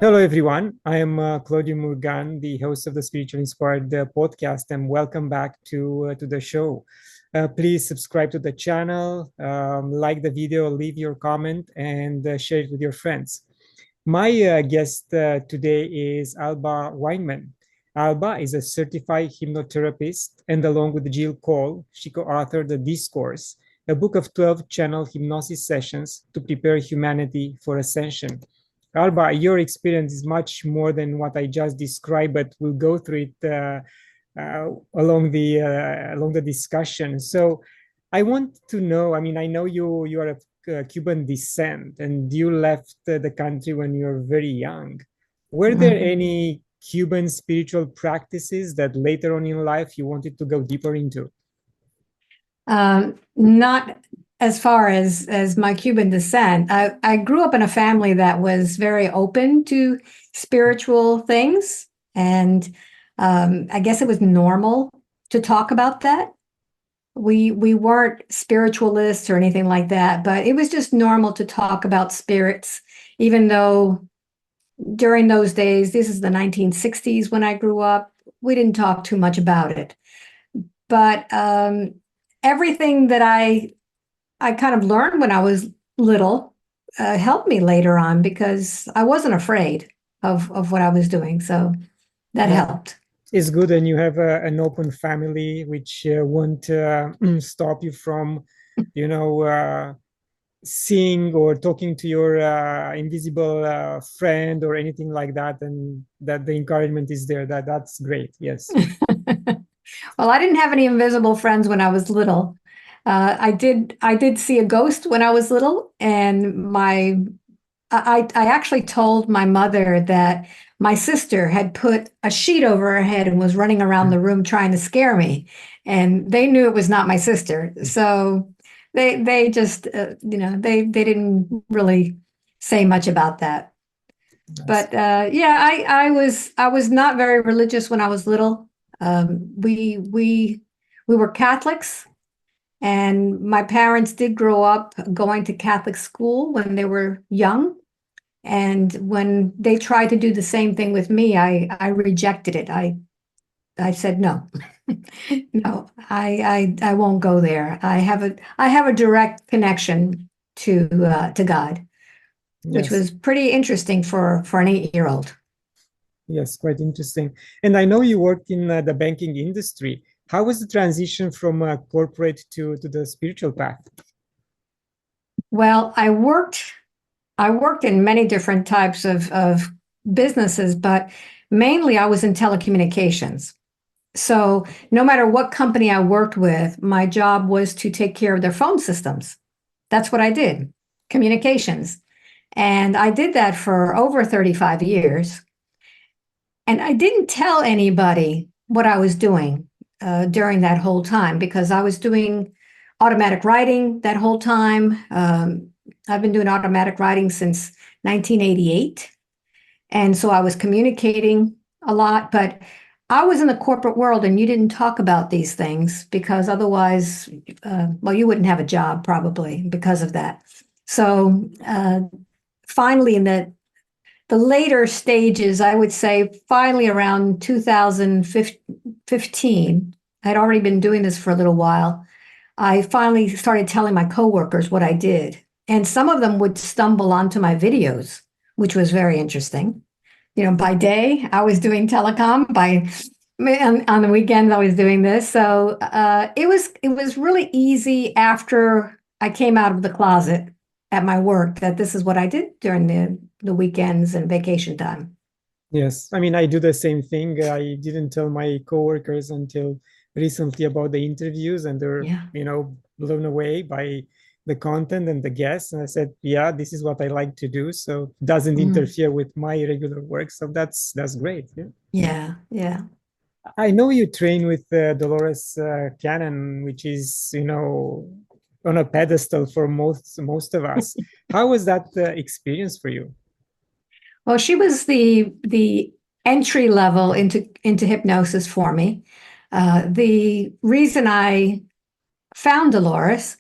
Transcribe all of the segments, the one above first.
Hello, everyone. I am Claudiu Murgan, the host of the Spiritually Inspired podcast, and welcome back to the show. Please subscribe to the channel, like the video, leave your comment, and share it with your friends. My guest today is Alba Weinman. Alba is a certified hypnotherapist, and along with Jill Cole, she co-authored the Discourse, a book of 12 channeled hypnosis sessions to prepare humanity for Ascension. Alba, your experience is much more than what I just described, but we'll go through it along the discussion. So, I want to know. I mean, I know you are of Cuban descent, and you left the country when you were very young. Were there Mhm. any Cuban spiritual practices that later on in life you wanted to go deeper into? Not as far as my Cuban descent. I grew up in a family that was very open to spiritual things, and I guess it was normal to talk about that. We weren't spiritualists or anything like that, but it was just normal to talk about spirits, even though during those days, this is the 1960s when I grew up, we didn't talk too much about it. But everything that I kind of learned when I was little helped me later on because I wasn't afraid of what I was doing. So that That helped. is good, and you have an open family which won't stop you from, you know, seeing or talking to your invisible friend or anything like that, and that the encouragement is there. That's great. Yes. Well, I didn't have any invisible friends when I was little. I did see a ghost when I was little, and I actually told my mother that my sister had put a sheet over her head and was running around the room trying to scare me, and they knew it was not my sister. So they just they didn't really say much about that. Nice. But yeah, I was not very religious when I was little. We were Catholics, and my parents did grow up going to Catholic school when they were young. And when they tried to do the same thing with me, I rejected it. I said no, no, I won't go there. I have a direct connection to God, which Yes. was pretty interesting for an 8-year-old. Yes. Quite interesting. And I know you worked in the banking industry. How was the transition from corporate to the spiritual path? Well, I worked in many different types of businesses, but mainly I was in telecommunications. So no matter what company I worked with, my job was to take care of their phone systems. That's what I did, communications. And I did that for over 35 years. And I didn't tell anybody what I was doing during that whole time because I was doing automatic writing that whole time. I've been doing automatic writing since 1988. And so I was communicating a lot, but I was in the corporate world and you didn't talk about these things because otherwise, well, you wouldn't have a job probably because of that. So finally, in the later stages, I would say finally around 2015, I'd already been doing this for a little while. I finally started telling my coworkers what I did. And some of them would stumble onto my videos, which was very interesting. By day, I was doing telecom. On the weekends, I was doing this. So it was really easy after I came out of the closet at my work that this is what I did during the weekends and vacation time. Yes, I mean, I do the same thing. I didn't tell my coworkers until recently about the interviews, and they're, Yeah. blown away by the content and the guests. And I said, yeah, this is what I like to do, so it doesn't Mm. interfere with my regular work. So that's great. Yeah. Yeah. Yeah. I know you train with Dolores Cannon, which is, on a pedestal for most of us. How was that experience for you? Well, she was the entry level into hypnosis for me. The reason I found Dolores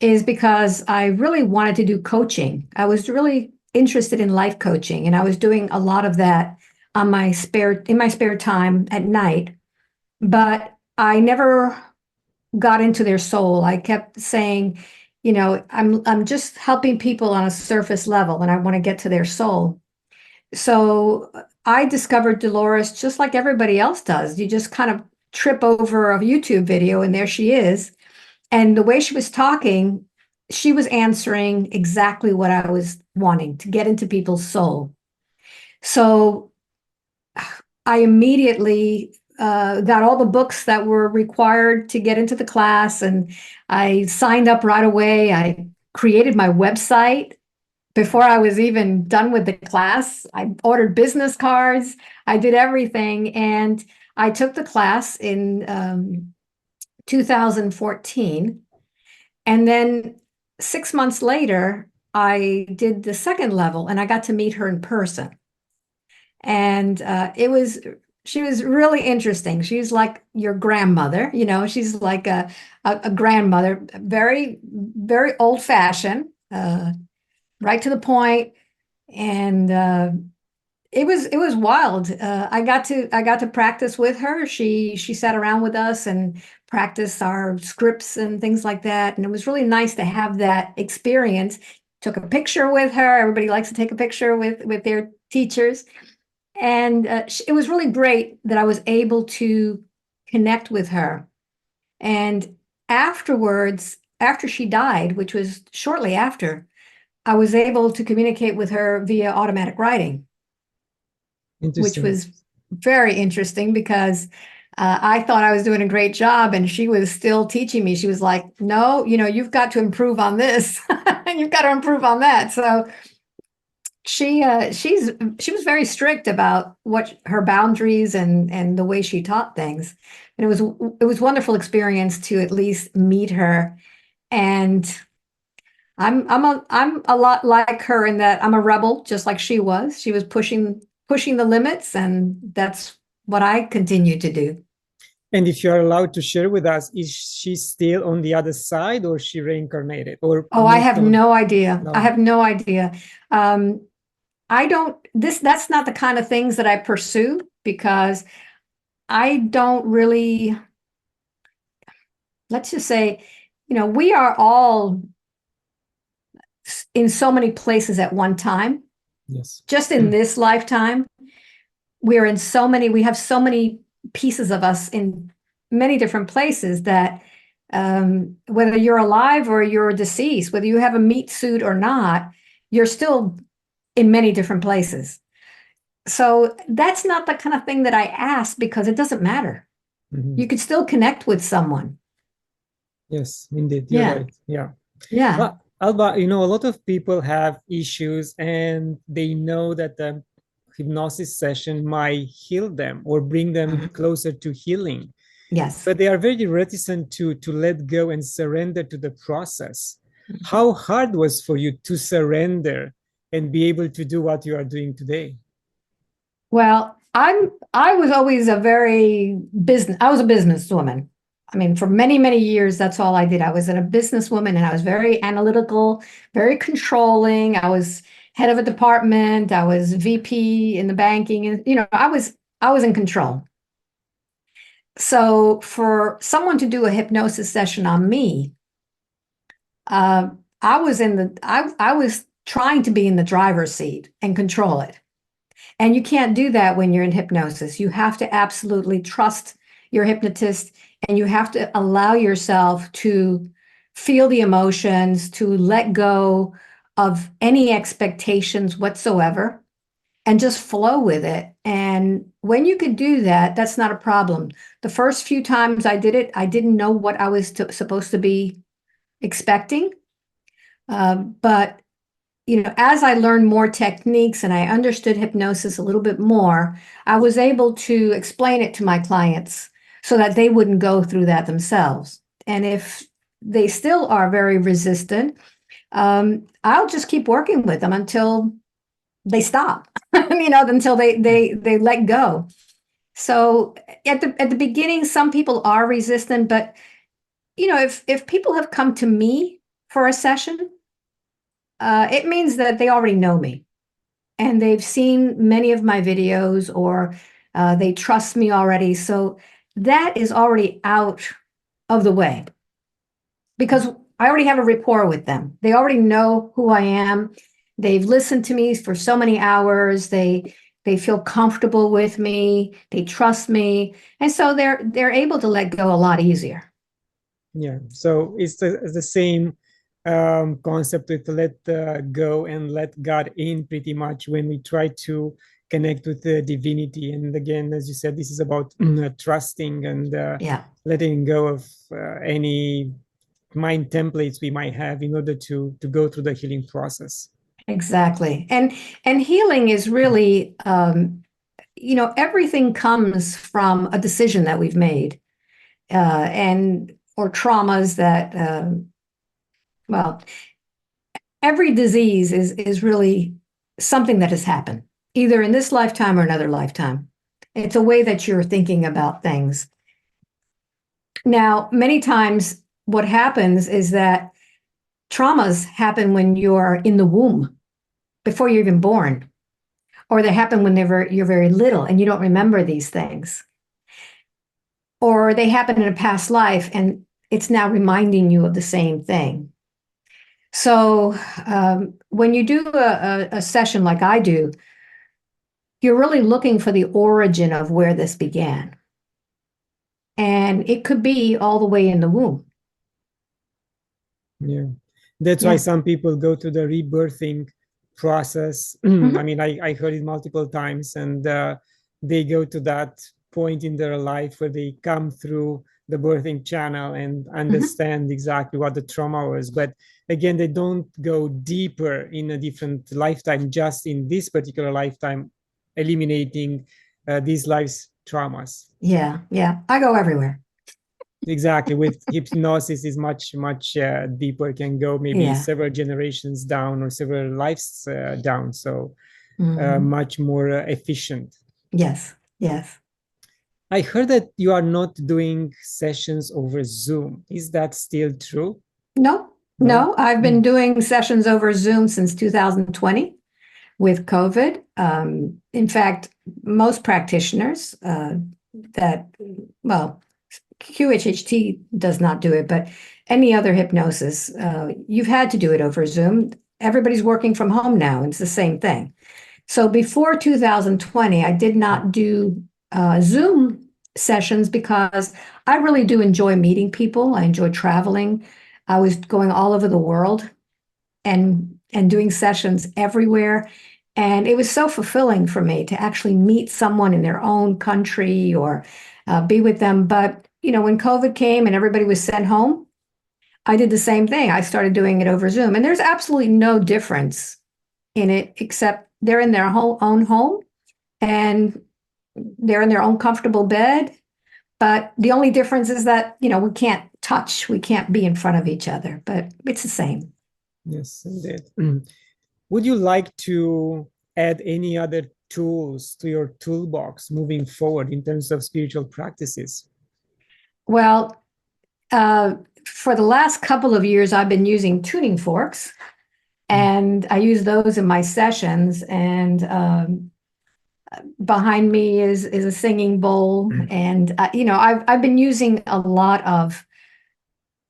is because I really wanted to do coaching. I was really interested in life coaching, and I was doing a lot of that in my spare time at night, but I never got into their soul. I kept saying, I'm just helping people on a surface level, and I want to get to their soul. So I discovered Dolores just like everybody else does. You just kind of trip over a YouTube video, and there she is. And the way she was talking, she was answering exactly what I was wanting, to get into people's soul. So I immediately got all the books that were required to get into the class, and I signed up right away. I created my website before I was even done with the class. I ordered business cards. I did everything, and I took the class in 2014. And then 6 months later, I did the second level, and I got to meet her in person. And she was really interesting. She's like your grandmother, she's like a grandmother, very, very old fashioned, right to the point. And it was wild. I got to practice with her. She sat around with us and practiced our scripts and things like that. And it was really nice to have that experience. Took a picture with her. Everybody likes to take a picture with their teachers. And it was really great that I was able to connect with her. And afterwards, after she died, which was shortly after, I was able to communicate with her via automatic writing, which was very interesting because I thought I was doing a great job, and she was still teaching me. She was like, no, you've got to improve on this and you've got to improve on that. So she was very strict about what her boundaries and the way she taught things. And it was wonderful experience to at least meet her. And I'm a lot like her in that I'm a rebel, just like she was. She was pushing the limits, and that's what I continue to do. And if you're allowed to share with us, is she still on the other side, or she reincarnated? Or I have no idea. No. I have no idea. That's not the kind of things that I pursue, because I don't really, let's just say, we are all in so many places at one time. Yes. Just in this lifetime, we have so many pieces of us in many different places that whether you're alive or you're deceased, whether you have a meat suit or not, you're still in many different places. So that's not the kind of thing that I ask, because it doesn't matter. Mm-hmm. You could still connect with someone. Yes, indeed. You're right. Yeah. Yeah. But Alba, a lot of people have issues, and they know that the hypnosis session might heal them or bring them mm-hmm. closer to healing. Yes. But they are very reticent to let go and surrender to the process. Mm-hmm. How hard was for you to surrender and be able to do what you are doing today? Well, I was always I was a businesswoman. I mean, for many, many years, that's all I did. I was a businesswoman, and I was very analytical, very controlling. I was head of a department. I was VP in the banking, and I was in control. So for someone to do a hypnosis session on me, I was trying to be in the driver's seat and control it. And you can't do that when you're in hypnosis. You have to absolutely trust your hypnotist, and you have to allow yourself to feel the emotions, to let go of any expectations whatsoever, and just flow with it. And when you could do that, that's not a problem. The first few times I did it, I didn't know what I was supposed to be expecting. But as I learned more techniques and I understood hypnosis a little bit more, I was able to explain it to my clients so that they wouldn't go through that themselves. And if they still are very resistant, I'll just keep working with them until they stop, until they let go. So at the beginning, some people are resistant, but if people have come to me for a session, it means that they already know me and they've seen many of my videos, or they trust me already. So that is already out of the way because I already have a rapport with them. They already know who I am. They've listened to me for so many hours. They feel comfortable with me. They trust me. And so they're able to let go a lot easier. Yeah. So it's the same concept with let go and let God in, pretty much, when we try to connect with the divinity. And again, as you said, this is about trusting and letting go of any mind templates we might have in order to go through the healing process. Exactly. And healing is really, everything comes from a decision that we've made, or traumas that, every disease is really something that has happened, either in this lifetime or another lifetime. It's a way that you're thinking about things. Now, many times what happens is that traumas happen when you're in the womb, before you're even born, or they happen when you're very little and you don't remember these things. Or they happen in a past life and it's now reminding you of the same thing. So when you do a session like I do, you're really looking for the origin of where this began. And it could be all the way in the womb. Yeah. That's why some people go to the rebirthing process. I mean, I heard it multiple times, and they go to that point in their life where they come through the birthing channel and understand exactly what the trauma was. But again, they don't go deeper in a different lifetime, just in this particular lifetime, eliminating these life's traumas. Yeah. I go everywhere. Exactly. With hypnosis is much deeper, can go maybe several generations down or several lives down. So much more efficient. Yes. I heard that you are not doing sessions over Zoom. Is that still true? No, I've been doing sessions over Zoom since 2020 with COVID. In fact, most practitioners QHHT does not do it, but any other hypnosis, you've had to do it over Zoom. Everybody's working from home now. It's the same thing. So before 2020, I did not do Zoom sessions because I really do enjoy meeting people. I enjoy traveling. I was going all over the world and doing sessions everywhere. And it was so fulfilling for me to actually meet someone in their own country or be with them. But, when COVID came and everybody was sent home, I did the same thing. I started doing it over Zoom. And there's absolutely no difference in it, except they're in their own home and they're in their own comfortable bed. But the only difference is that, we can't touch, we can't be in front of each other, but it's the same. Yes, indeed. Would you like to add any other tools to your toolbox moving forward in terms of spiritual practices? Well, for the last couple of years, I've been using tuning forks, and I use those in my sessions. And behind me is a singing bowl, and I've been using a lot of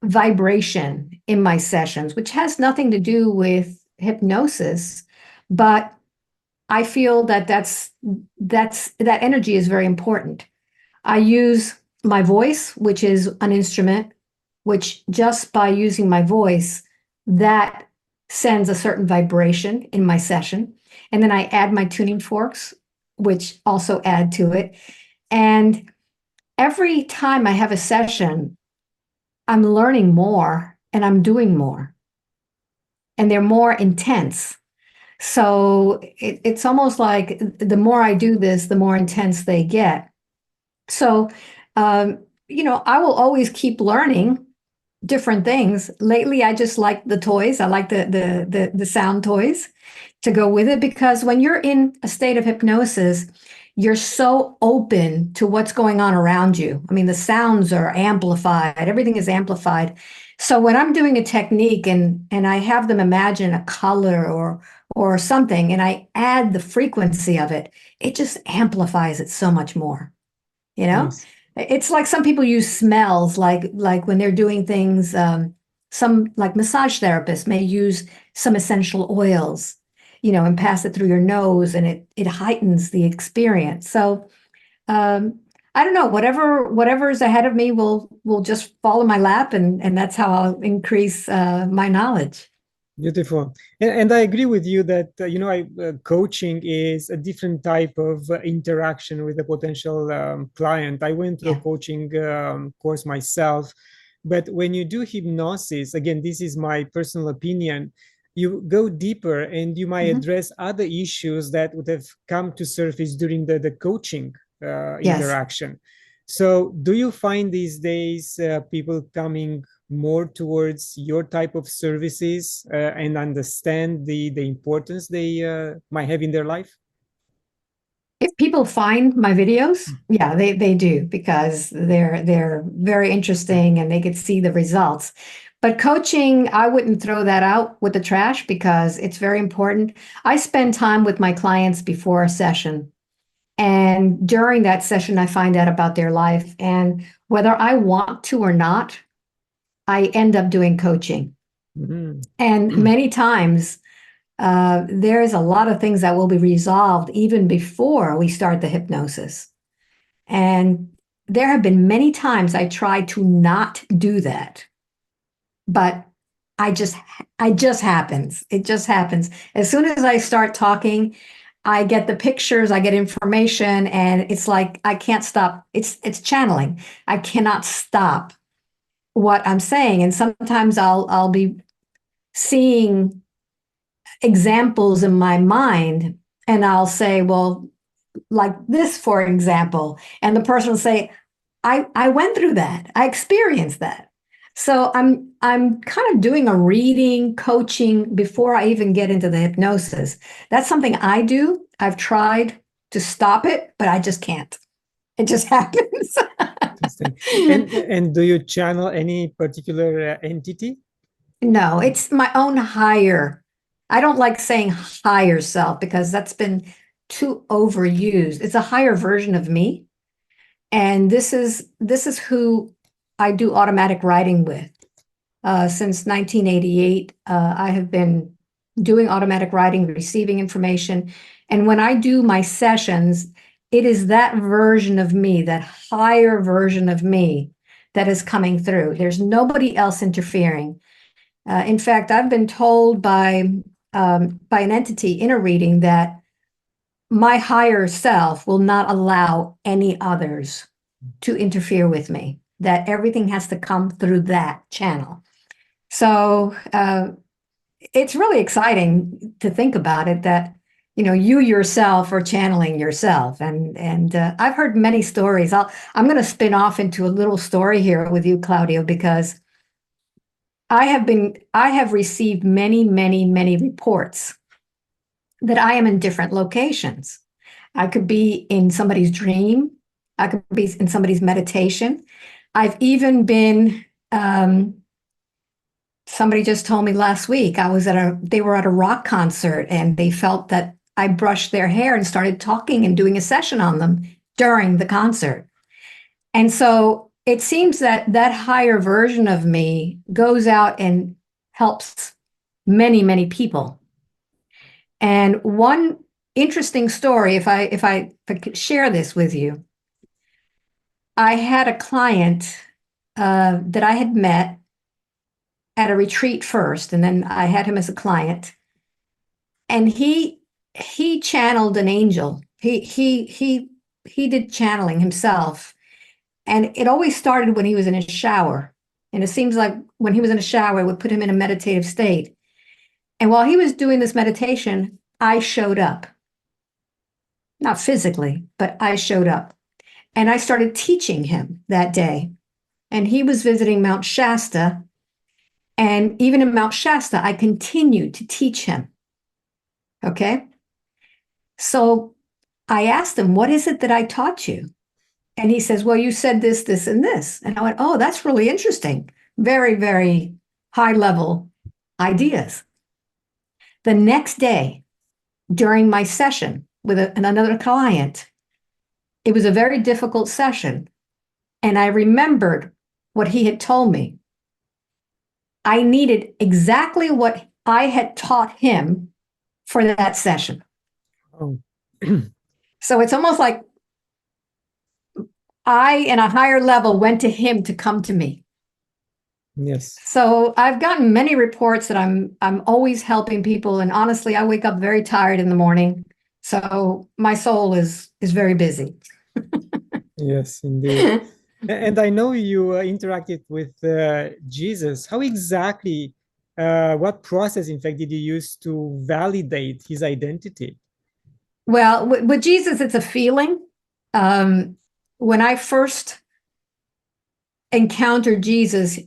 vibration in my sessions, which has nothing to do with hypnosis, but I feel that that energy is very important. I use my voice, which is an instrument, which just by using my voice, that sends a certain vibration in my session. And then I add my tuning forks, which also add to it. And every time I have a session, I'm learning more and I'm doing more. And they're more intense. So it's almost like the more I do this, the more intense they get. So, I will always keep learning different things. Lately, I just like the toys. I like the sound toys to go with it, because when you're in a state of hypnosis, you're so open to what's going on around you. I mean, the sounds are amplified, everything is amplified. So when I'm doing a technique and I have them imagine a color or something, and I add the frequency of it, it just amplifies it so much more. You know, Nice. it's like some people use smells, like when they're doing things. Some like massage therapists may use some essential oils, and pass it through your nose, and it heightens the experience. So I don't know, whatever is ahead of me will just fall in my lap, and that's how I'll increase my knowledge. Beautiful. And I agree with you that, coaching is a different type of interaction with a potential client. I went through a Yeah. coaching course myself, but when you do hypnosis, again, this is my personal opinion, you go deeper and you might Mhm. address other issues that would have come to surface during the coaching Yes. interaction. So do you find these days people coming more towards your type of services and understand the importance they might have in their life? If people find my videos, yeah, they do, because they're very interesting and they could see the results. But coaching, I wouldn't throw that out with the trash because it's very important. I spend time with my clients before a session. And during that session, I find out about their life. And whether I want to or not, I end up doing coaching. Mhm. And many times, there's a lot of things that will be resolved even before we start the hypnosis. And there have been many times I tried to not do that, but I just happens. It just happens. As soon as I start talking, I get the pictures, I get information, and it's like I can't stop. It's channeling. I cannot stop what I'm saying. And sometimes I'll be seeing examples in my mind, and I'll say, well, like this, for example, and the person will say, I went through that. I experienced that. So I'm kind of doing a reading, coaching before I even get into the hypnosis. That's something I do. I've tried to stop it, but I just can't. It just happens. Interesting. And do you channel any particular entity? No, it's my own higher. I don't like saying higher self because that's been too overused. It's a higher version of me. And this is who I do automatic writing with. Since 1988, I have been doing automatic writing, receiving information. And when I do my sessions, it is that version of me, that higher version of me, that is coming through. There's nobody else interfering. In fact, I've been told by an entity in a reading that my higher self will not allow any others to interfere with me, that everything has to come through that channel. So it's really exciting to think about it, that you yourself are channeling yourself. And I've heard many stories. I'm going to spin off into a little story here with you, Claudio, because I have received many, many, many reports that I am in different locations. I could be in somebody's dream. I could be in somebody's meditation. I've even been, somebody just told me last week, they were at a rock concert and they felt that I brushed their hair and started talking and doing a session on them during the concert. And so it seems that that higher version of me goes out and helps many, many people. And one interesting story, if I could share this with you, I had a client that I had met at a retreat first, and then I had him as a client, and he channeled an angel. He did channeling himself, and it always started when he was in his shower. And it seems like when he was in a shower, it would put him in a meditative state. And while he was doing this meditation, I showed up. Not physically, but I showed up. And I started teaching him that day. And he was visiting Mount Shasta. And even in Mount Shasta, I continued to teach him. Okay. So I asked him, what is it that I taught you? And he says, well, you said this, this, and this. And I went, oh, that's really interesting. Very, very high level ideas. The next day, during my session with another client, it was a very difficult session. And I remembered what he had told me. I needed exactly what I had taught him for that session. Oh. So it's almost like I, in a higher level, went to him to come to me. Yes. So I've gotten many reports that I'm always helping people, and honestly, I wake up very tired in the morning. So my soul is very busy. Yes, indeed. And I know you interacted with Jesus. How exactly, what process, in fact, did you use to validate his identity? Well, with Jesus, it's a feeling. When I first encountered Jesus,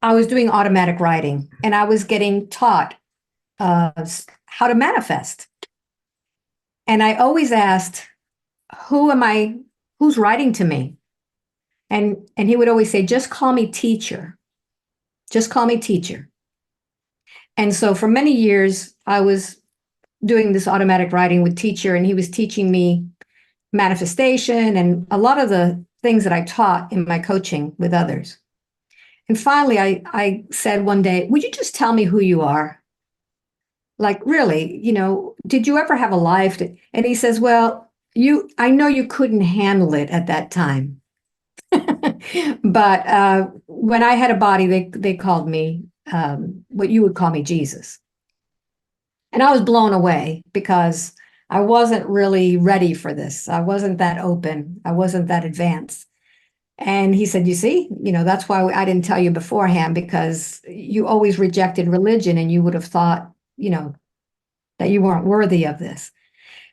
I was doing automatic writing, and I was getting taught how to manifest. And I always asked, who am I? Who's writing to me? And he would always say, just call me teacher. Just call me teacher. And so for many years, I was doing this automatic writing with teacher, and he was teaching me manifestation and a lot of the things that I taught in my coaching with others. And finally, I said one day, would you just tell me who you are? Like, really, did you ever have a life? And he says, well, I know you couldn't handle it at that time. But when I had a body, they called me what you would call me Jesus. And I was blown away because I wasn't really ready for this. I wasn't that open. I wasn't that advanced. And he said, you see, that's why I didn't tell you beforehand, because you always rejected religion and you would have thought, that you weren't worthy of this.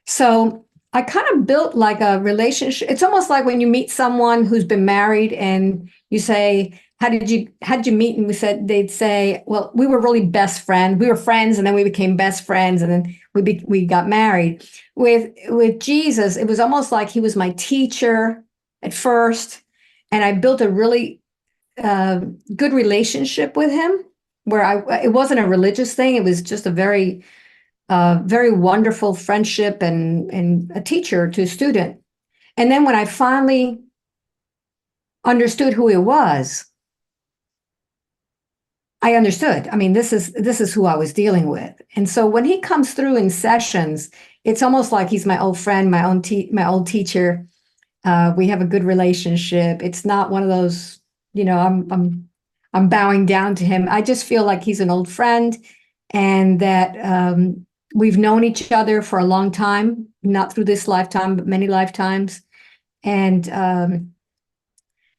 So I kind of built like a relationship. It's almost like when you meet someone who's been married and you say, how did you meet? And they'd say, well, we were really best friends. We were friends, and then we became best friends, and then we got married. With Jesus, it was almost like he was my teacher at first, and I built a really good relationship with him, where it wasn't a religious thing. It was just a very wonderful friendship and a teacher to a student. And then when I finally understood who he was, I understood. I mean, this is who I was dealing with. And so when he comes through in sessions, it's almost like he's my old friend, my old teacher. We have a good relationship. It's not one of those, I'm bowing down to him. I just feel like he's an old friend, and that we've known each other for a long time, not through this lifetime, but many lifetimes. And,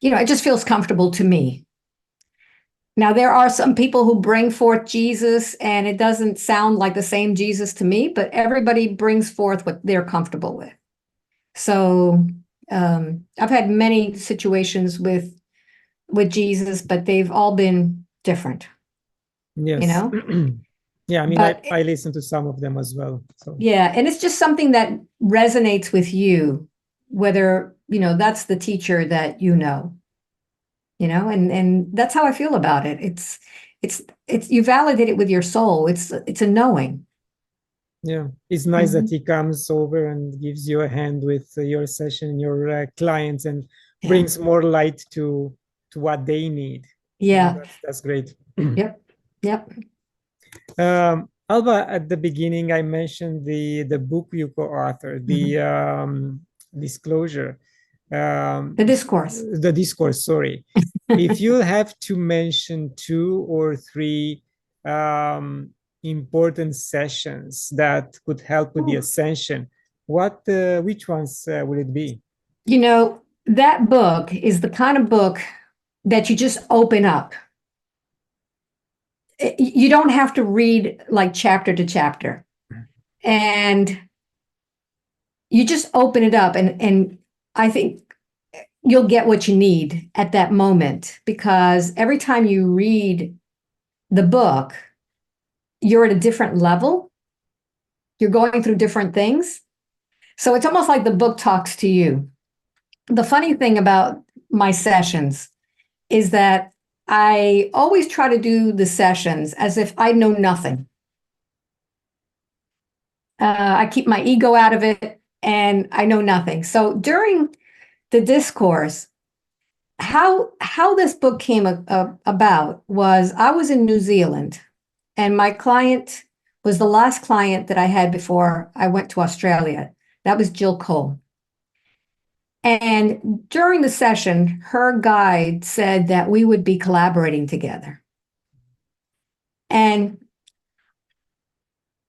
it just feels comfortable to me. Now, there are some people who bring forth Jesus, and it doesn't sound like the same Jesus to me, but everybody brings forth what they're comfortable with. So I've had many situations with Jesus, but they've all been different. Yes. Yeah, I mean, I listen to some of them as well. So. Yeah, and it's just something that resonates with you, whether, that's the teacher that and that's how I feel about it. It's you validate it with your soul. It's a knowing. Yeah, it's nice that he comes over and gives you a hand with your session, your clients, and brings more light to what they need. Yeah, that's great. Yep. Alba, at the beginning, I mentioned the book you co-authored, the Disclosure. The Discourse. The Discourse, sorry. If you have to mention 2 or 3 important sessions that could help with the Ascension, which ones will it be? That book is the kind of book that you just open up. You don't have to read like chapter to chapter, and you just open it up, and I think you'll get what you need at that moment, because every time you read the book, you're at a different level. You're going through different things. So it's almost like the book talks to you. The funny thing about my sessions is that I always try to do the sessions as if I know nothing. I keep my ego out of it and I know nothing. So during the discourse, how this book came about was I was in New Zealand, and my client was the last client that I had before I went to Australia. That was Jill Cole. And during the session, her guide said that we would be collaborating together. And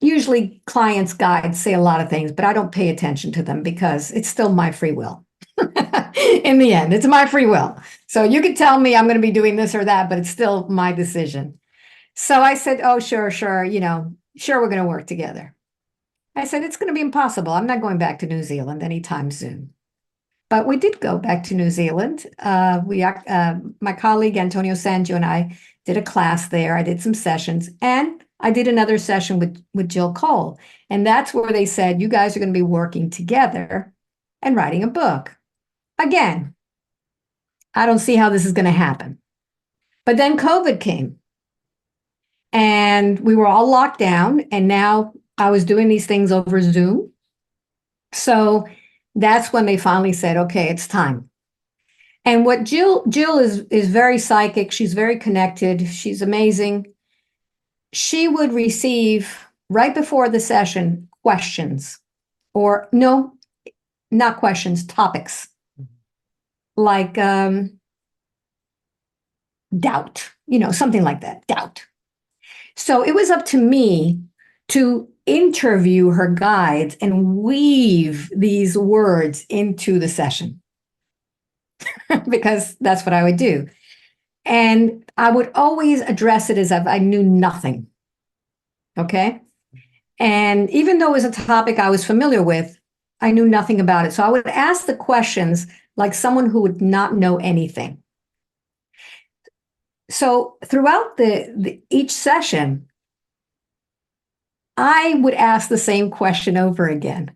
usually clients' guides say a lot of things, but I don't pay attention to them because it's still my free will. In the end, it's my free will. So you could tell me I'm going to be doing this or that, but it's still my decision. So I said, oh, sure, sure, sure, we're going to work together. I said, it's going to be impossible. I'm not going back to New Zealand anytime soon. But we did go back to New Zealand. My colleague Antonio Sangio and I did a class there. I did some sessions, and I did another session with Jill Cole. And that's where they said, you guys are going to be working together and writing a book. Again, I don't see how this is going to happen. But then COVID came, and we were all locked down, and now I was doing these things over Zoom. So that's when they finally said, okay, it's time. And what Jill is very psychic. She's very connected. She's amazing. She would receive right before the session questions, or no, not questions, topics, like doubt, something like that, doubt. So it was up to me to interview her guides and weave these words into the session because that's what I would do. And I would always address it as if I knew nothing. Okay. And even though it was a topic I was familiar with, I knew nothing about it. So I would ask the questions like someone who would not know anything. So throughout each session, I would ask the same question over again,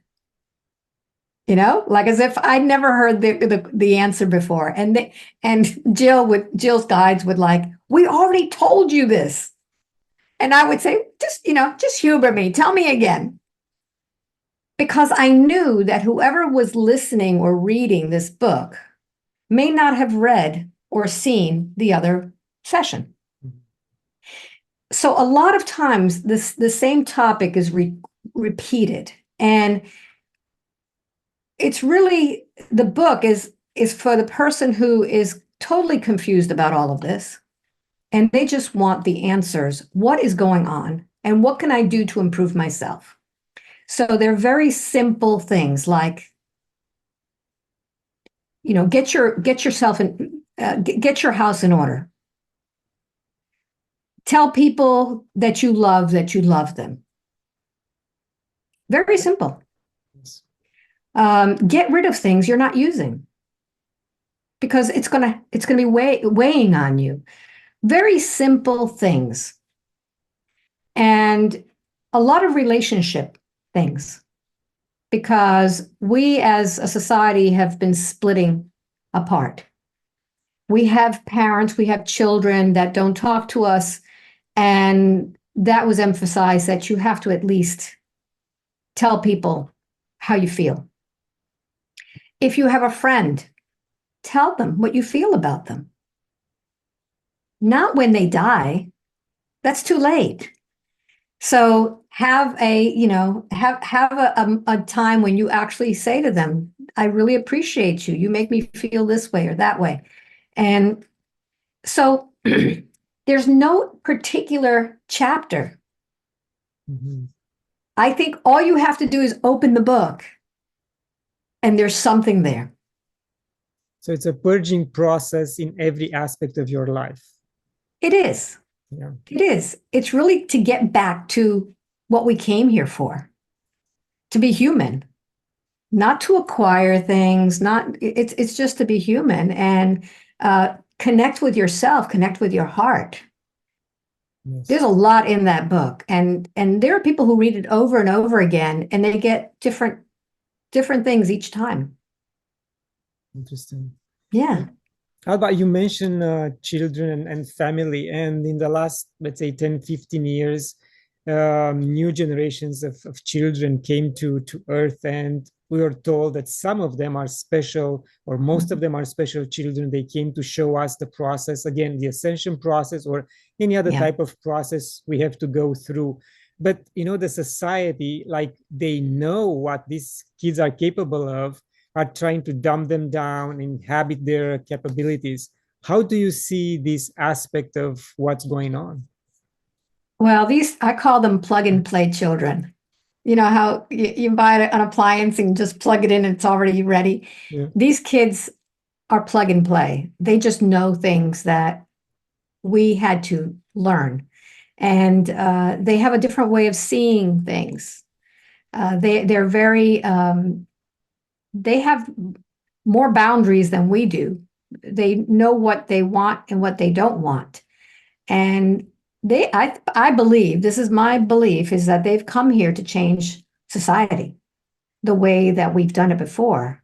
like as if I'd never heard the answer before. And Jill's guides would like, we already told you this. And I would say, just humor me, tell me again. Because I knew that whoever was listening or reading this book may not have read or seen the other session. So a lot of times the same topic is repeated, and it's really, the book is for the person who is totally confused about all of this, and they just want the answers. What is going on, and what can I do to improve myself? So they're very simple things like, get yourself in, get your house in order. Tell people that you love them. Very simple. Get rid of things you're not using because it's gonna be weighing on you. Very simple things, and a lot of relationship things, because we as a society have been splitting apart. We have parents, we have children that don't talk to us. And that was emphasized, that you have to at least tell people how you feel. If you have a friend, tell them what you feel about them. Not when they die. That's too late. So have a time when you actually say to them, I really appreciate you. You make me feel this way or that way. And so there's no particular chapter. Mm-hmm. I think all you have to do is open the book, and there's something there. So it's a purging process in every aspect of your life. It is. Yeah. It is. It's really to get back to what we came here for, to be human, not to acquire things, it's just to be human and connect with yourself, connect with your heart. Yes. There's a lot in that book, and there are people who read it over and over again, and they get different different things each time. Interesting. Yeah. Alba, you mentioned children and family, and in the last, let's say, 10, 15 years, new generations of children came to Earth, and we were told that some of them are special, or most of them are special children. They came to show us the process, again, the ascension process, or any other type of process we have to go through. But, the society, like, they know what these kids are capable of, are trying to dumb them down, inhabit their capabilities. How do you see this aspect of what's going on? Well, I call them plug and play children. You know how you buy an appliance and just plug it in and it's already ready? Yeah. These kids are plug and play. They just know things that we had to learn. And they have a different way of seeing things. They're very, they have more boundaries than we do. They know what they want and what they don't want. And I believe, this is my belief, is that they've come here to change society the way that we've done it before.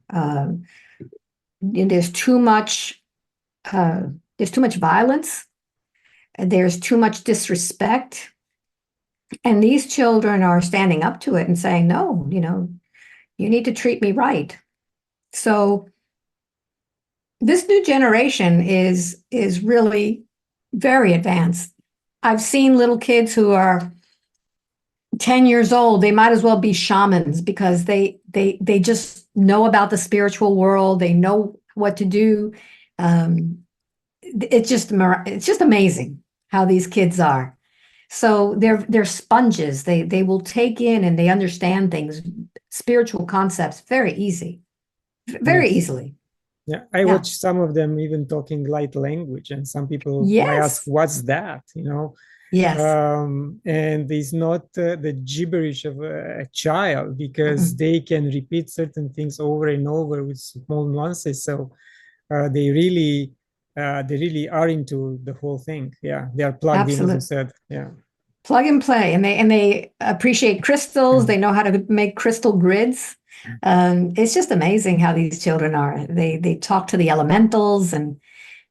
There's too much violence. There's too much disrespect. And these children are standing up to it and saying, no, you need to treat me right. So this new generation is really very advanced. I've seen little kids who are 10 years old. They might as well be shamans because they just know about the spiritual world. They know what to do. It's just amazing how these kids are. So they're sponges. They will take in and they understand things, spiritual concepts, very easily. Yeah, I watch some of them even talking light language, and some people might ask, "What's that?" Yes. And it's not the gibberish of a child, because they can repeat certain things over and over with small nuances. So they really are into the whole thing. Yeah, they are plugged in, as you said. Yeah. Plug and play, and they appreciate crystals. They know how to make crystal grids. It's just amazing how these children are. They talk to the elementals, and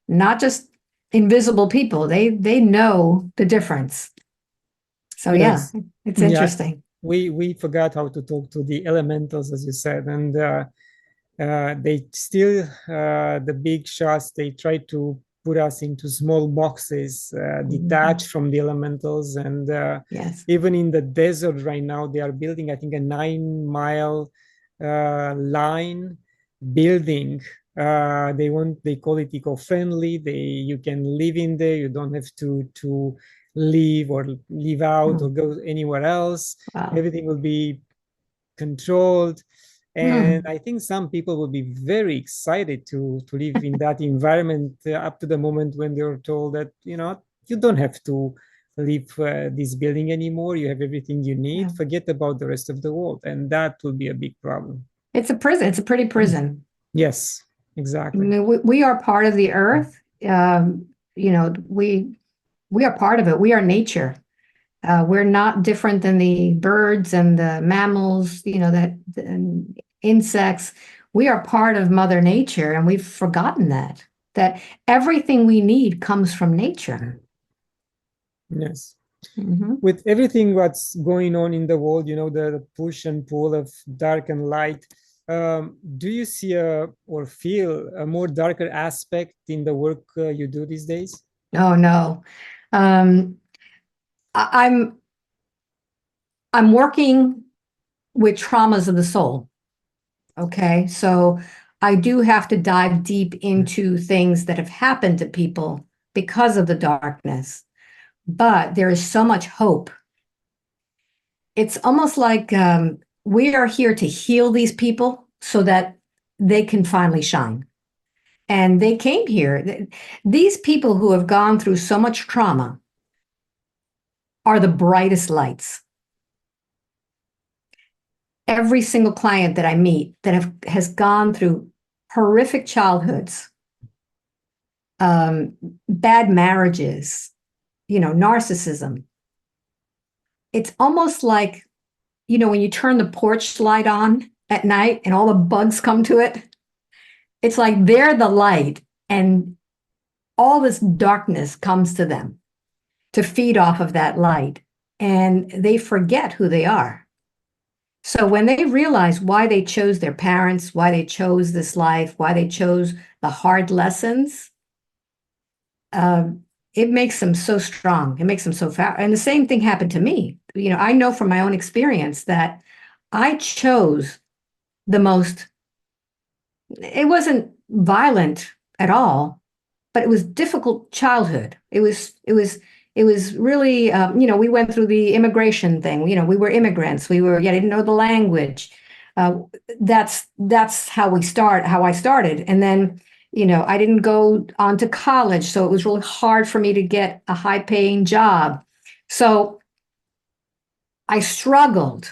not just invisible people. They know the difference. So yes. It's interesting. We forgot how to talk to the elementals, as you said, and they still the big shots. They try to put us into small boxes, detached from the elementals. And even in the desert right now, they are building, I think, a 9-mile line building. They call it eco-friendly. You can live in there. You don't have to leave or leave out or go anywhere else. Wow. Everything will be controlled. And I think some people will be very excited to live in that environment up to the moment when they're told that, you don't have to leave this building anymore. You have everything you need. Forget about the rest of the world. And that will be a big problem. It's a prison. It's a pretty prison. Yes, exactly. We are part of the earth. We are part of it. We are nature. We're not different than the birds and the mammals, and insects. We are part of Mother Nature, and we've forgotten that everything we need comes from nature. Yes. With everything what's going on in the world, the push and pull of dark and light, do you see or feel a more darker aspect in the work you do these days? Oh, no. I'm working with traumas of the soul. Okay, so I do have to dive deep into things that have happened to people because of the darkness, but there is so much hope. It's almost like we are here to heal these people so that they can finally shine. And they came here. These people who have gone through so much trauma are the brightest lights. Every single client that I meet that has gone through horrific childhoods, bad marriages, narcissism. It's almost like, when you turn the porch light on at night and all the bugs come to it. It's like they're the light, and all this darkness comes to them to feed off of that light, and they forget who they are. So when they realize why they chose their parents, why they chose this life, why they chose the hard lessons, it makes them so strong. It makes them so fast. And the same thing happened to me. I know from my own experience that I chose the most, it wasn't violent at all, but it was difficult childhood. It was really, we went through the immigration thing. We were immigrants. I didn't know the language. That's how I started. And then, I didn't go on to college. So it was really hard for me to get a high paying job. So I struggled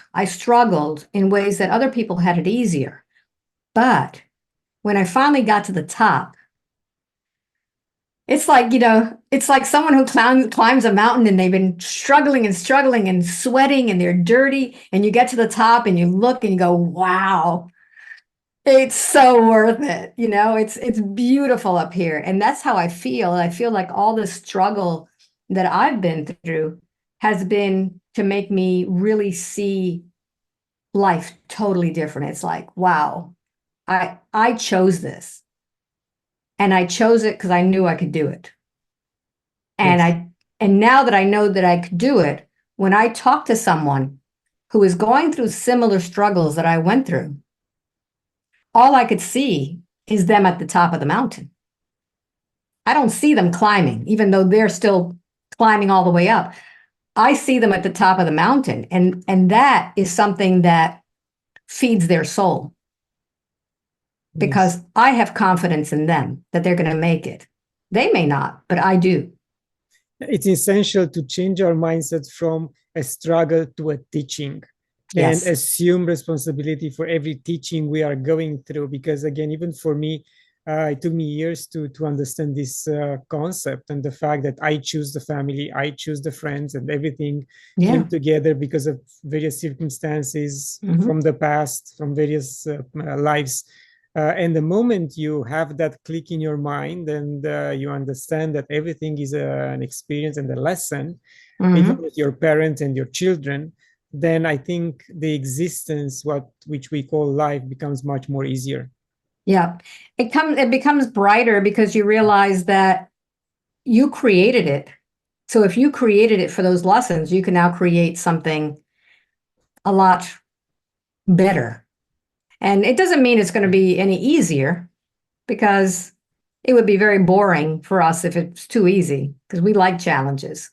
in ways that other people had it easier. But when I finally got to the top, it's like someone who climbs a mountain and they've been struggling and sweating and they're dirty, and you get to the top and you look and you go, wow, it's so worth it. It's beautiful up here. And that's how I feel. I feel like all the struggle that I've been through has been to make me really see life totally different. It's like, wow, I chose this. And I chose it because I knew I could do it. And and now that I know that I could do it, when I talk to someone who is going through similar struggles that I went through, all I could see is them at the top of the mountain. I don't see them climbing, even though they're still climbing all the way up. I see them at the top of the mountain. And that is something that feeds their soul. Because Yes. I have confidence in them that they're going to make it. They may not, but I do. It's essential to change our mindset from a struggle to a teaching. Yes. And assume responsibility for every teaching we are going through. Because again, even for me, it took me years to understand this concept, and the fact that I choose the family, I choose the friends, and everything came together because of various circumstances from the past, from various lives. And the moment you have that click in your mind and you understand that everything is an experience and a lesson, even with your parents and your children, then I think the existence, which we call life, becomes much more easier. Yeah, it becomes brighter because you realize that you created it. So if you created it for those lessons, you can now create something a lot better. And it doesn't mean it's going to be any easier, because it would be very boring for us if it's too easy, because we like challenges.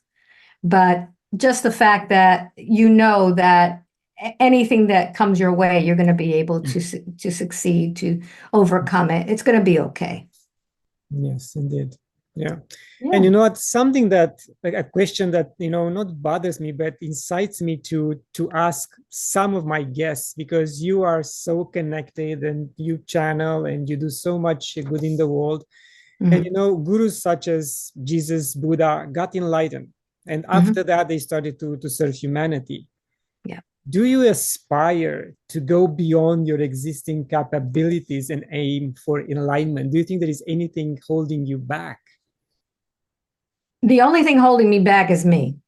But just the fact that that anything that comes your way, you're going to be able to succeed, to overcome it. It's going to be okay. Yes, indeed. Yeah. And it's something that, like, a question that, not bothers me, but incites me to ask some of my guests, because you are so connected and you channel and you do so much good in the world. And, gurus such as Jesus, Buddha got enlightened. And after that, they started to serve humanity. Yeah. Do you aspire to go beyond your existing capabilities and aim for enlightenment? Do you think there is anything holding you back? The only thing holding me back is me.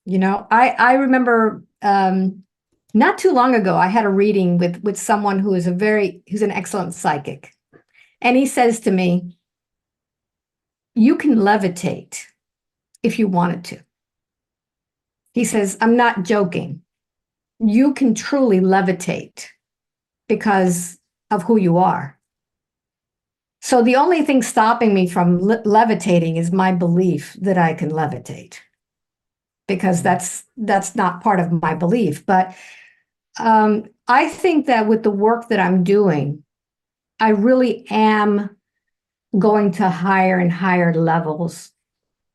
I remember not too long ago, I had a reading with someone who's an excellent psychic. And he says to me, you can levitate if you wanted to. He says, I'm not joking. You can truly levitate because of who you are. So the only thing stopping me from levitating is my belief that I can levitate, because that's not part of my belief. But I think that with the work that I'm doing, I really am going to higher and higher levels,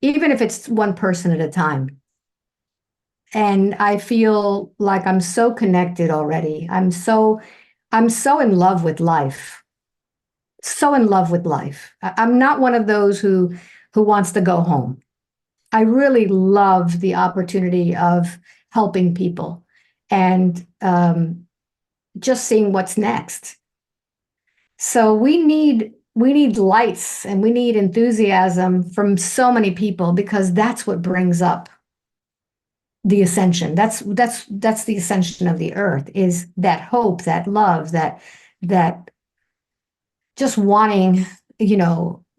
even if it's one person at a time. And I feel like I'm so connected already. I'm so in love with life. So in love with life. I'm not one of those who wants to go home. I really love the opportunity of helping people and just seeing what's next. So we need lights and we need enthusiasm from so many people, because that's what brings up the ascension. That's the ascension of the earth, is that hope, that love, that just wanting,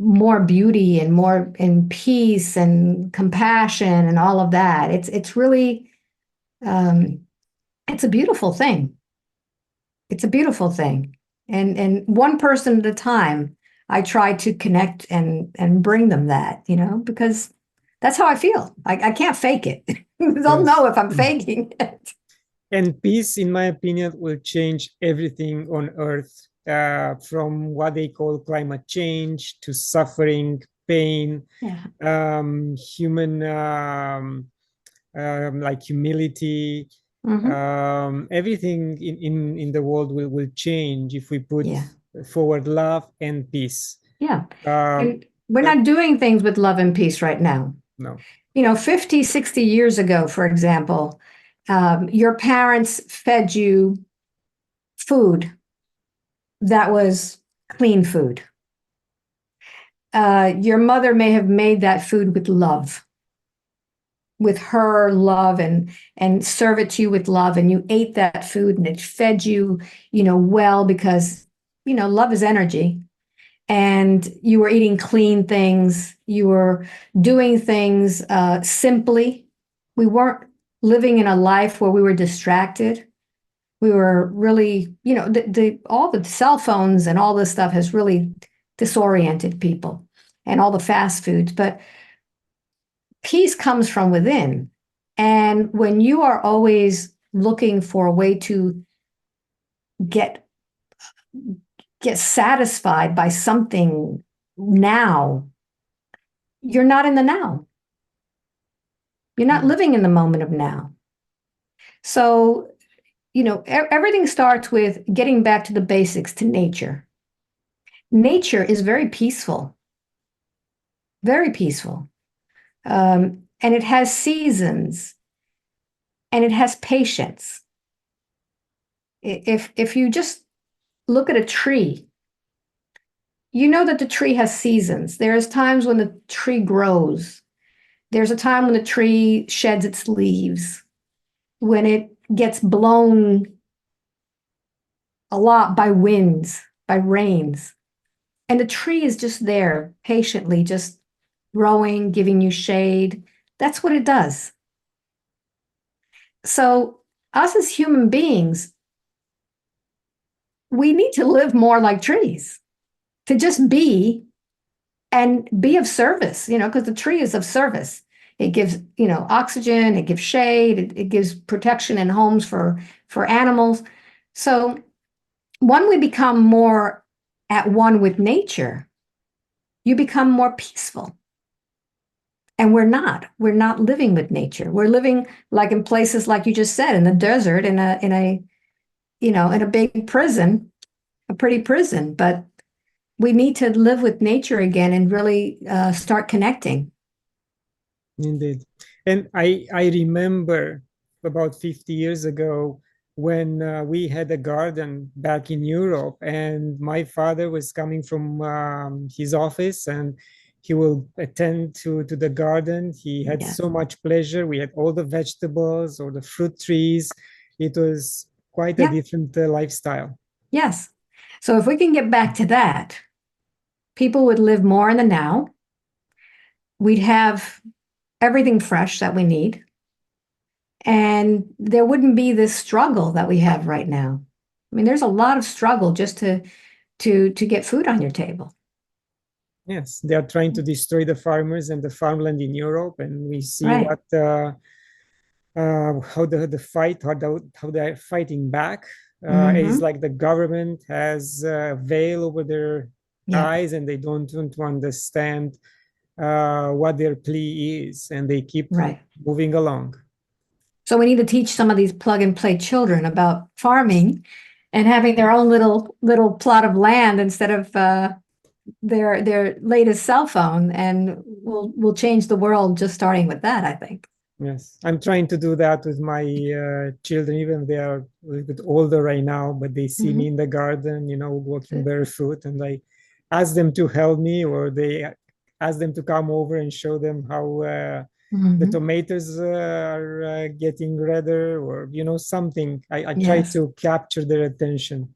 more beauty and more and peace and compassion and all of that. It's really it's a beautiful thing. It's a beautiful thing. And one person at a time, I try to connect and bring them that, because that's how I feel. I can't fake it. They'll know if I'm faking it. And peace, in my opinion, will change everything on Earth, from what they call climate change to suffering, pain, human like humility. Everything in the world will change if we put forward love and peace. And we're not doing things with love and peace right now. No. 50, 60 years ago, for example, your parents fed you food that was clean food. Your mother may have made that food with love, with her love, and serve it to you with love, and you ate that food and it fed you, well, because, love is energy. And you were eating clean things. You were doing things simply. We weren't living in a life where we were distracted. We were really, all the cell phones and all this stuff has really disoriented people, and all the fast foods. But peace comes from within. And when you are always looking for a way to get satisfied by something now, you're not in the now. You're not living in the moment of now. So, everything starts with getting back to the basics, to nature. Nature is very peaceful, very peaceful. And it has seasons, and it has patience. If you just look at a tree, you know that the tree has seasons. There's times when the tree grows. There's a time when the tree sheds its leaves, when it gets blown a lot by winds, by rains. And the tree is just there, patiently, just growing, giving you shade. That's what it does. So us as human beings, we need to live more like trees, to just be and be of service, because the tree is of service. It gives, oxygen, it gives shade, it gives protection and homes for animals. So when we become more at one with nature, you become more peaceful. And we're not living with nature. We're living like in places, like you just said, in the desert, in a big prison, a pretty prison. But we need to live with nature again and really start connecting. Indeed. And I remember about 50 years ago when we had a garden back in Europe, and my father was coming from his office, and he will attend to the garden. He had so much pleasure. We had all the vegetables or the fruit trees. It was quite a different lifestyle. Yes. So if we can get back to that, people would live more in the now. We'd have everything fresh that we need. And there wouldn't be this struggle that we have right now. I mean, there's a lot of struggle just to get food on your table. Yes, they are trying to destroy the farmers and the farmland in Europe, and we see what how the fight, how they're fighting back. It's like the government has a veil over their eyes, and they don't want to understand what their plea is, and they keep moving along. So we need to teach some of these plug and play children about farming and having their own little plot of land instead of their latest cell phone, and we'll change the world just starting with that, I think. Yes, I'm trying to do that with my children, even they are a little bit older right now, but they see me Mhm. in the garden, walking barefoot, and I ask them to help me, or they ask them to come over and show them how the Mhm. tomatoes are getting redder, or something. I try Yes. to capture their attention.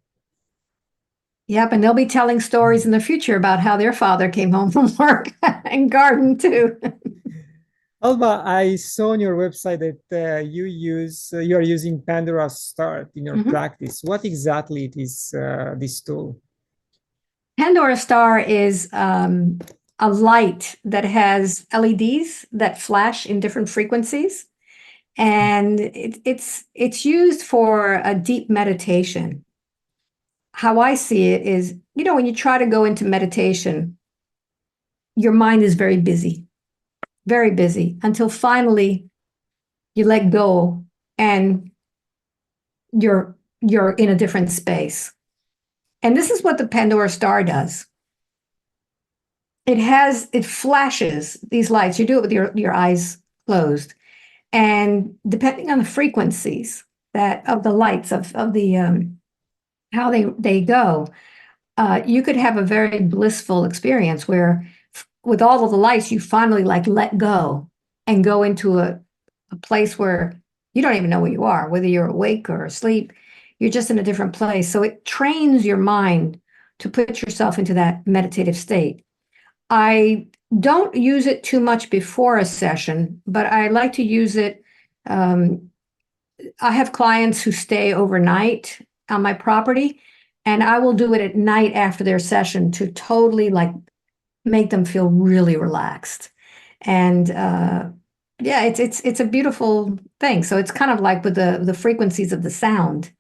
Yep, and they'll be telling stories in the future about how their father came home from work and garden too. Alba, I saw on your website that you are using Pandora Star in your Mhm. practice. What exactly it is this tool? Pandora Star is a light that has LEDs that flash in different frequencies, and it's used for a deep meditation. How I see it is, when you try to go into meditation, your mind is very busy, until finally you let go and you're in a different space. And this is what the Pandora Star does. It flashes these lights. You do it with your eyes closed. And depending on the frequencies that of the lights of the how they go, you could have a very blissful experience where with all of the lights, you finally like let go and go into a place where you don't even know where you are, whether you're awake or asleep. You're just in a different place. So it trains your mind to put yourself into that meditative state. I don't use it too much before a session, but I like to use it. Um, I have clients who stay overnight on my property, and I will do it at night after their session to totally like make them feel really relaxed. And yeah, it's a beautiful thing. So it's kind of like with the frequencies of the sound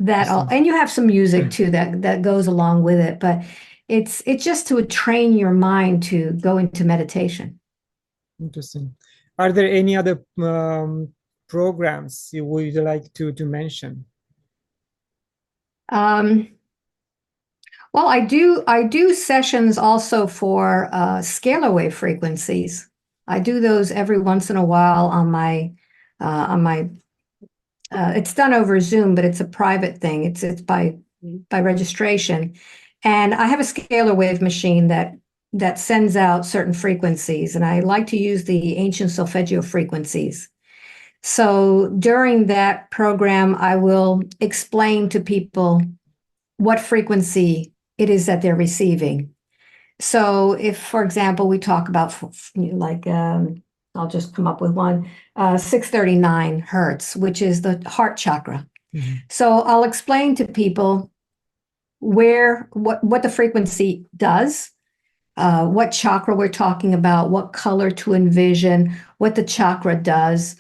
that all, Interesting. and you have some music too that goes along with it, but it's just to train your mind to go into meditation. Interesting. Are there any other programs you would like to mention? Um, well, I do sessions also for scalar wave frequencies. I do those every once in a while on my it's done over Zoom, but it's a private thing. It's by registration. And I have a scalar wave machine that sends out certain frequencies, and I like to use the ancient solfeggio frequencies. So during that program, I will explain to people what frequency it is that they're receiving. So if, for example, we talk about like, I'll just come up with one, 639 hertz, which is the heart chakra. Mhm. So I'll explain to people what the frequency does, what chakra we're talking about, what color to envision, what the chakra does,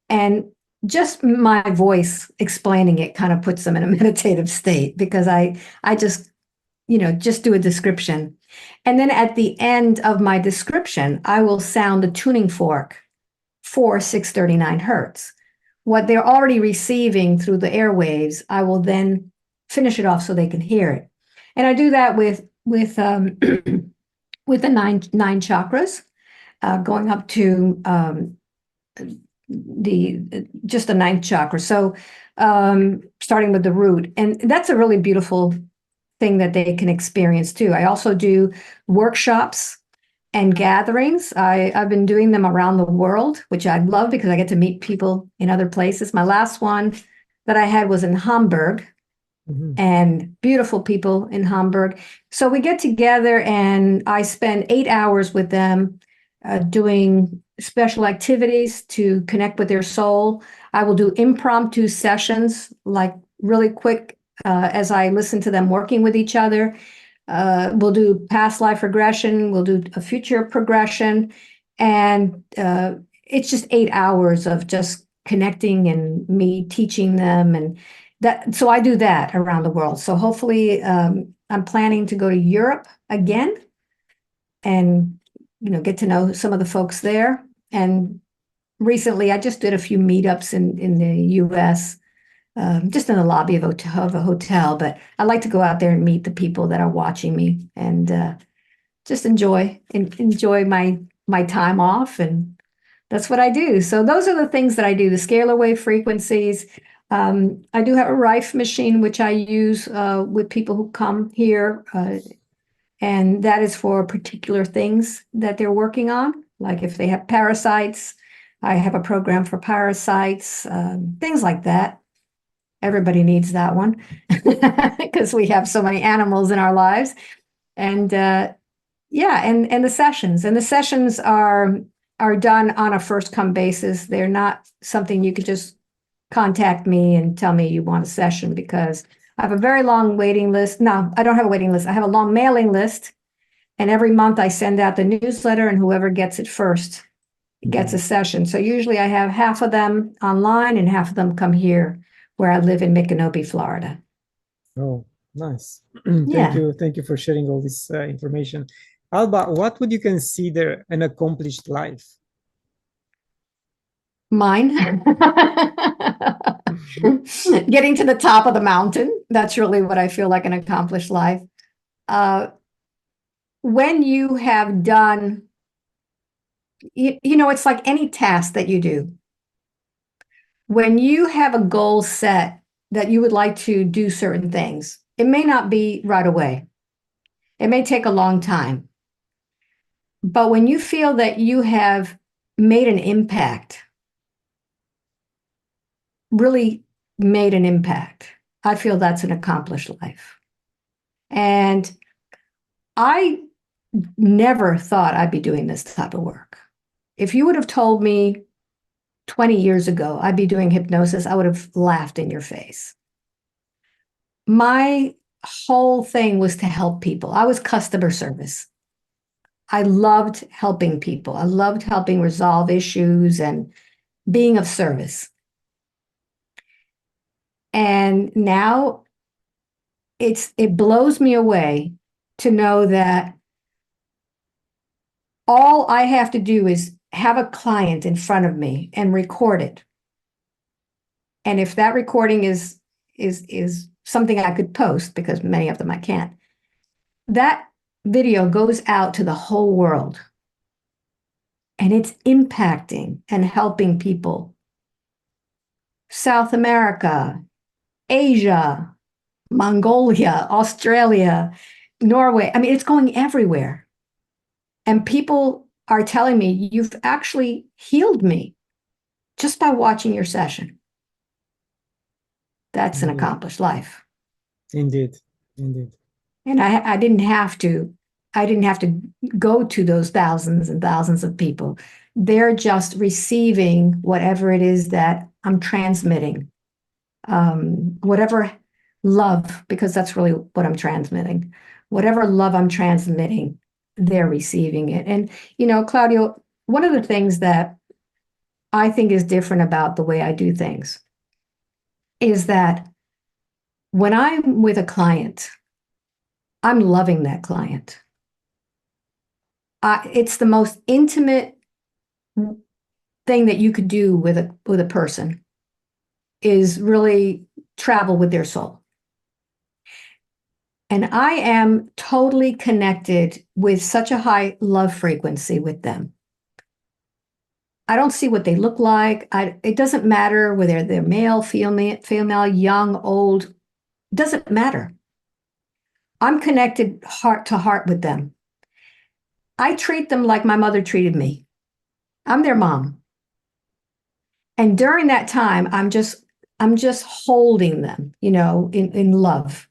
and just my voice explaining it kind of puts them in a meditative state because I just do a description. And then at the end of my description, I will sound a tuning fork for 639 hertz. What they're already receiving through the airwaves, I will then finish it off so they can hear it. And I do that with with the nine chakras, going up to the just the ninth chakra. So starting with the root, and that's a really beautiful thing that they can experience too. I also do workshops and gatherings. I've been doing them around the world, which I love because I get to meet people in other places. My last one that I had was in Hamburg, Mhm. and beautiful people in Hamburg. So we get together and I spend 8 hours with them doing special activities to connect with their soul. I will do impromptu sessions, like really quick, as I listen to them working with each other. We'll do past life regression, we'll do a future progression, and it's just 8 hours of just connecting and me teaching them and that. So I do that around the world. So hopefully, I'm planning to go to Europe again and get to know some of the folks there. And recently, I just did a few meetups in the U.S. Just in the lobby of a hotel. But I like to go out there and meet the people that are watching me and just enjoy my time off and That's what I do. So those are the things that I do, the scalar wave frequencies. I do have a Rife machine, which I use with people who come here. And that is for particular things that they're working on. Like if they have parasites, I have a program for parasites, things like that. Everybody needs that one because we have so many animals in our lives. And yeah, and the sessions are done on a first come basis. They're not something you could just contact me and tell me you want a session, because I have a very long waiting list. No, I don't have a waiting list. I have a long mailing list. And every month I send out the newsletter, and whoever gets it first gets a session. So usually I have half of them online and half of them come here where I live in Micanopy, Florida. Oh, nice. Yeah. Thank you for sharing all this information. Alba, what would you consider an accomplished life? Mine. Getting to the top of the mountain. That's really what I feel like an accomplished life. When you have done, you know, it's like any task that you do. When you have a goal set that you would like to do certain things, it may not be right away. It may take a long time. But when you feel that you have made an impact, really made an impact, I feel that's an accomplished life. And I never thought I'd be doing this type of work. If you would have told me 20 years ago I'd be doing hypnosis, I would have laughed in your face. My whole thing was to help people. I was customer service. I loved helping people. I loved helping resolve issues and being of service. And now it blows me away to know that all I have to do is have a client in front of me and record it. And if that recording is something I could post, because many of them I can't, that video goes out to the whole world. And it's impacting and helping people. South America, Asia, Mongolia, Australia, Norway. I mean, it's going everywhere. And people are telling me, you've actually healed me just by watching your session. That's an accomplished life. Indeed, indeed. And I didn't have to go to those thousands and thousands of people. They're just receiving whatever it is that I'm transmitting, whatever love, because that's really what I'm transmitting. Whatever love I'm transmitting, they're receiving it. And, you know, Claudiu, one of the things that I think is different about the way I do things is that when I'm with a client, I'm loving that client. It's the most intimate thing that you could do with a person, is really travel with their soul. And I am totally connected with such a high love frequency with them. I don't see what they look like. It doesn't matter whether they're male, female, young, old. It doesn't matter. I'm connected heart to heart with them. I treat them like my mother treated me. I'm their mom. And during that time, I'm just holding them, you know, in love.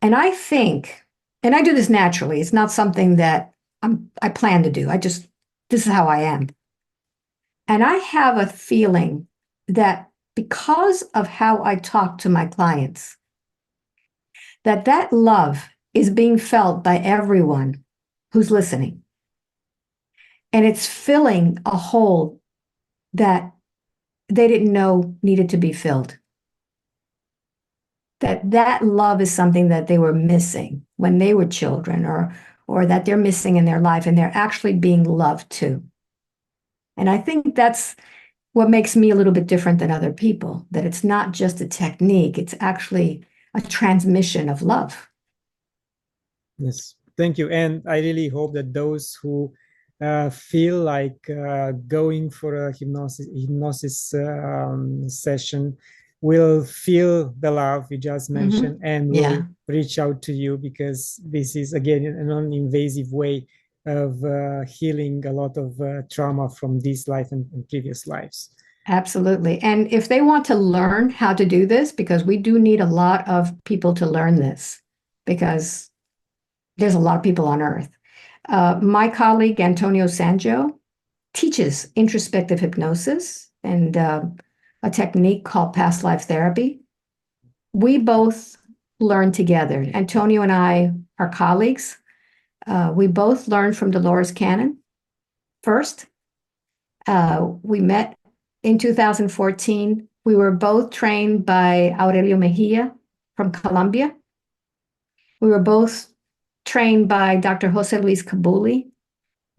And I think, and I do this naturally, it's not something that I plan to do. This is how I am. And I have a feeling that because of how I talk to my clients, that love is being felt by everyone who's listening. And it's filling a hole that they didn't know needed to be filled. That love is something that they were missing when they were children, or that they're missing in their life, and they're actually being loved too. And I think that's what makes me a little bit different than other people, that it's not just a technique, it's actually a transmission of love. Yes, thank you. And I really hope that those who feel like going for a hypnosis session will feel the love you just mentioned and will reach out to you, because this is, again, a non-invasive way of healing a lot of trauma from this life and previous lives. Absolutely. And if they want to learn how to do this, because we do need a lot of people to learn this, because there's a lot of people on Earth. My colleague, Antonio Sanjo, teaches introspective hypnosis and a technique called past life therapy. We both learn together. Antonio and I are colleagues. We both learned from Dolores Cannon first. We met in 2014. We were both trained by Aurelio Mejia from Colombia. We were both trained by Dr. Jose Luis Cabouli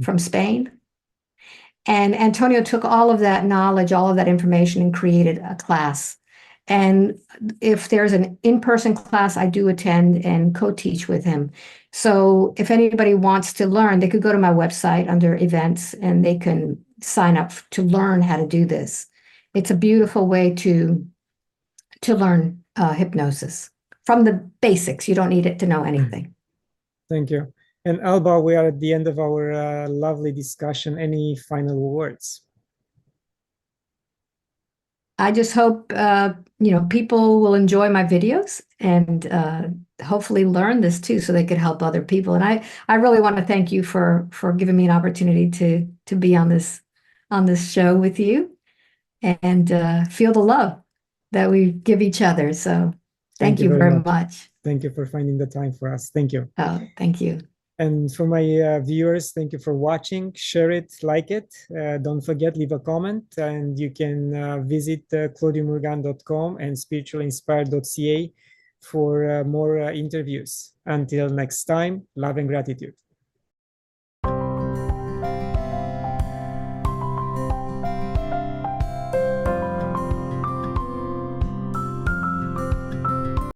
from Spain. And Antonio took all of that knowledge, all of that information, and created a class. And if there's an in-person class, I do attend and co-teach with him. So if anybody wants to learn, they could go to my website under events and they can sign up to learn how to do this. It's a beautiful way to learn hypnosis from the basics. You don't need it to know anything. Thank you. And Alba, we are at the end of our lovely discussion. Any final words? I just hope people will enjoy my videos and hopefully learn this too, so they could help other people. And I really want to thank you for giving me an opportunity to be on this show with you and feel the love that we give each other. So thank you very much. Thank you for finding the time for us. Thank you. Oh, thank you. And for my viewers, thank you for watching. Share it, like it. Don't forget, leave a comment. And you can visit claudiumurgan.com and spiritualinspired.ca for more interviews. Until next time, love and gratitude.